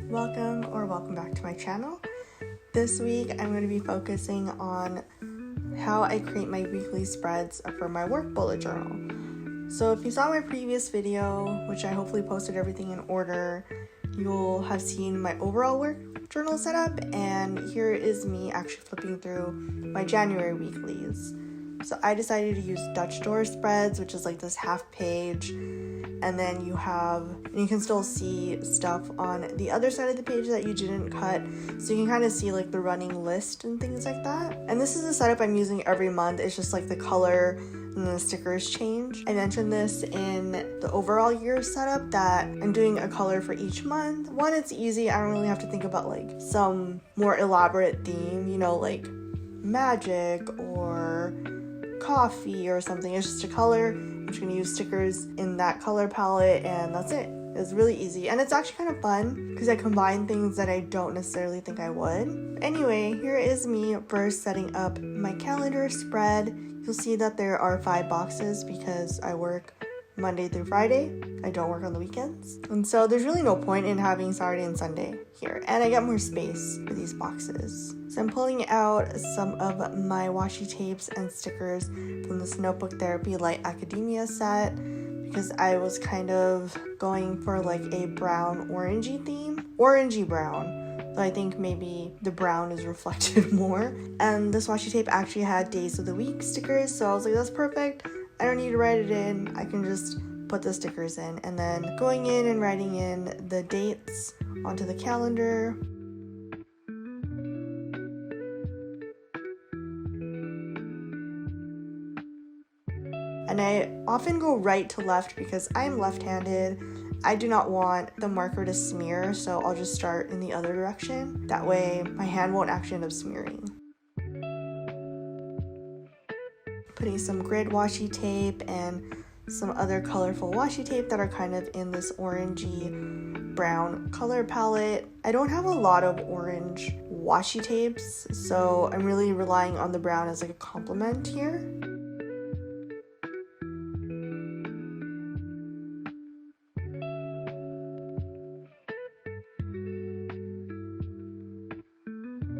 Welcome back to my channel. This week I'm going to be focusing on how I create my weekly spreads for my work bullet journal. So if you saw my previous video, which I hopefully posted everything in order, you'll have seen my overall work journal setup, and here is me actually flipping through my January weeklies. So I decided to use Dutch door spreads, which is like this half page, and then you can still see stuff on the other side of the page that you didn't cut, so you can kind of see like the running list and things like that. And this is a setup I'm using every month. It's just like the color and the stickers change. I mentioned this in the overall year setup that I'm doing a color for each month. One, it's easy. I don't really have to think about like some more elaborate theme, like magic or coffee or something. It's just a color. I'm just going to use stickers in that color palette, and that's it. It's really easy, and it's actually kind of fun because I combine things that I don't necessarily think I would. Anyway, here is me first setting up my calendar spread. You'll see that there are 5 boxes because I work Monday through Friday. I don't work on the weekends, and so there's really no point in having Saturday and Sunday here, and I get more space for these boxes. So I'm pulling out some of my washi tapes and stickers from this Notebook Therapy Light Academia set because I was kind of going for like a brown orangey theme, orangey brown. So I think maybe the brown is reflected more. And this washi tape actually had days of the week stickers, so I was like, that's perfect. I don't need to write it in. I can just put the stickers in, and then going in and writing in the dates onto the calendar. And I often go right to left because I'm left-handed. I do not want the marker to smear, so I'll just start in the other direction. That way my hand won't actually end up smearing. Putting some grid washi tape and some other colorful washi tape that are kind of in this orangey brown color palette. I don't have a lot of orange washi tapes, so I'm really relying on the brown as like a complement here.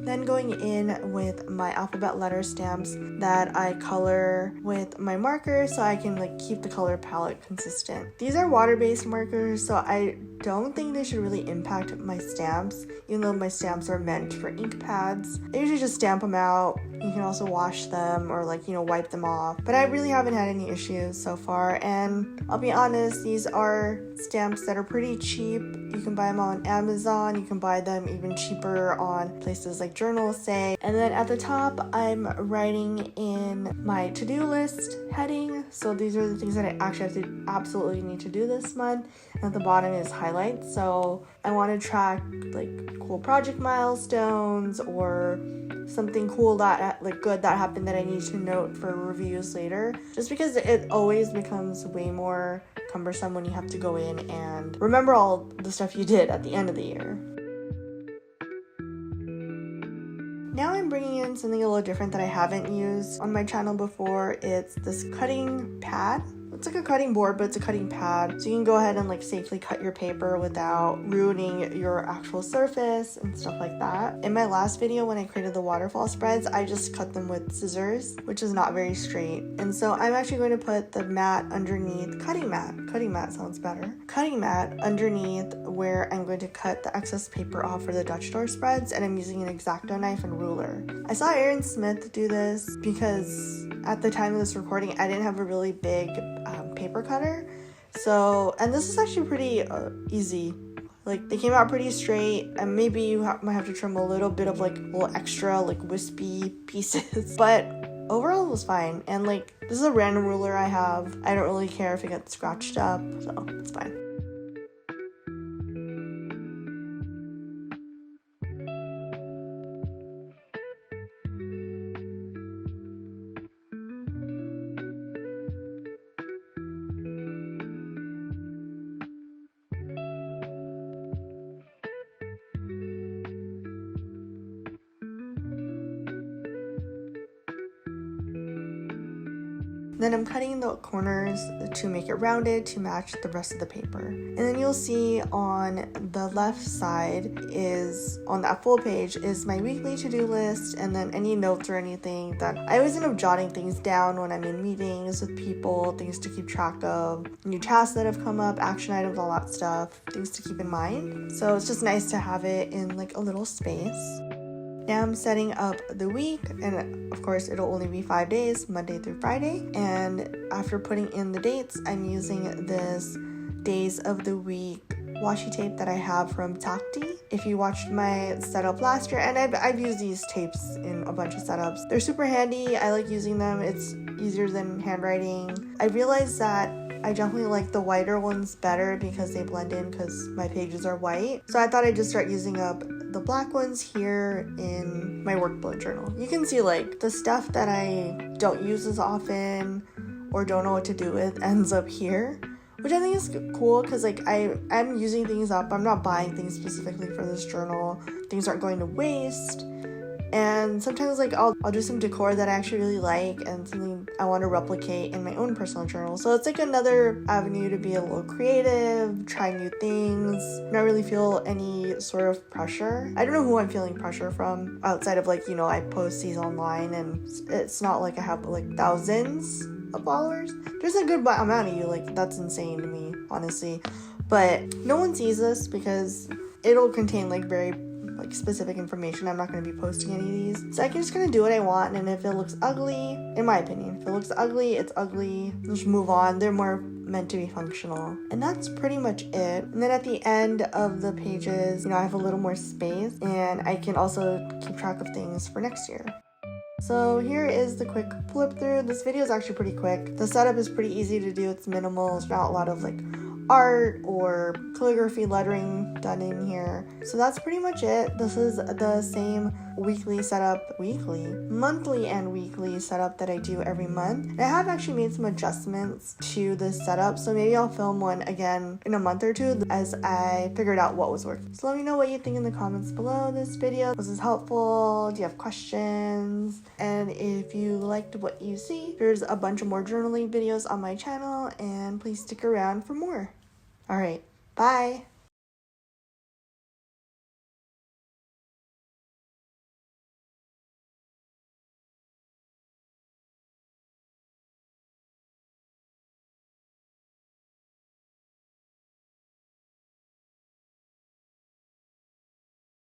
Then going in with my alphabet letter stamps that I color with my marker so I can like keep the color palette consistent. These are water-based markers, so I don't think they should really impact my stamps, even though my stamps are meant for ink pads. I usually just stamp them out. You can also wash them or wipe them off, but I really haven't had any issues so far. And I'll be honest, these are stamps that are pretty cheap. You can buy them on Amazon. You can buy them even cheaper on places like Journal Say. And then at the top, I'm writing in my to-do list heading. So these are the things that I actually absolutely need to do this month. And at the bottom is highlights. So I want to track like cool project milestones or something cool that good that happened that I need to note for reviews later, just because it always becomes way more cumbersome when you have to go in and remember all the stuff you did at the end of the year. Now I'm bringing in something a little different that I haven't used on my channel before. It's this cutting pad. It's like a cutting board, but it's a cutting pad. So you can go ahead and safely cut your paper without ruining your actual surface and stuff like that. In my last video, when I created the waterfall spreads, I just cut them with scissors, which is not very straight. And so I'm actually going to put the mat underneath, cutting mat sounds better. Cutting mat underneath where I'm going to cut the excess paper off for the Dutch door spreads, and I'm using an X-Acto knife and ruler. I saw Aaron Smith do this because at the time of this recording, I didn't have a really big paper cutter. So, and this is actually pretty easy. They came out pretty straight, and maybe you might have to trim a little bit of little extra wispy pieces, but overall it was fine. And this is a random ruler I have. I don't really care if it gets scratched up, so it's fine. Then I'm cutting the corners to make it rounded to match the rest of the paper. And then you'll see on the left side is, on that full page, is my weekly to-do list, and then any notes or anything that I always end up jotting things down when I'm in meetings with people, things to keep track of, new tasks that have come up, action items, all that stuff, things to keep in mind. So it's just nice to have it in like a little space. Now I'm setting up the week, and of course it'll only be 5 days, Monday through Friday. And after putting in the dates, I'm using this days of the week washi tape that I have from Takti. If you watched my setup last year, and I've used these tapes in a bunch of setups. They're super handy. I like using them. It's easier than handwriting. I realized that I definitely like the whiter ones better because they blend in because my pages are white. So I thought I'd just start using up the black ones here in my work bullet journal. You can see like the stuff that I don't use as often or don't know what to do with ends up here, which I think is cool because like I'm using things up. I'm not buying things specifically for this journal. Things aren't going to waste. And sometimes like I'll do some decor that I actually really like and something I want to replicate in my own personal journal. So it's like another avenue to be a little creative, try new things, not really feel any sort of pressure. I don't know who I'm feeling pressure from outside of like, you know, I post these online and it's not like I have like thousands of followers. There's a good amount of you, like that's insane to me, honestly. But no one sees this because it'll contain like very like specific information. I'm not going to be posting any of these, so I can just kind of do what I want. And if it looks ugly, in my opinion, if it looks ugly, it's ugly. Just move on. They're more meant to be functional, and that's pretty much it. And then at the end of the pages, you know, I have a little more space, and I can also keep track of things for next year. So here is the quick flip through. This video is actually pretty quick. The setup is pretty easy to do. It's minimal. It's not a lot of like art or calligraphy lettering done in here. So that's pretty much it. This is the same monthly and weekly setup that I do every month. And I have actually made some adjustments to this setup, so maybe I'll film one again in a month or two as I figured out what was working. So let me know what you think in the comments below this video. Was this helpful? Do you have questions? And if you liked what you see, there's a bunch of more journaling videos on my channel, and please stick around for more. All right, bye.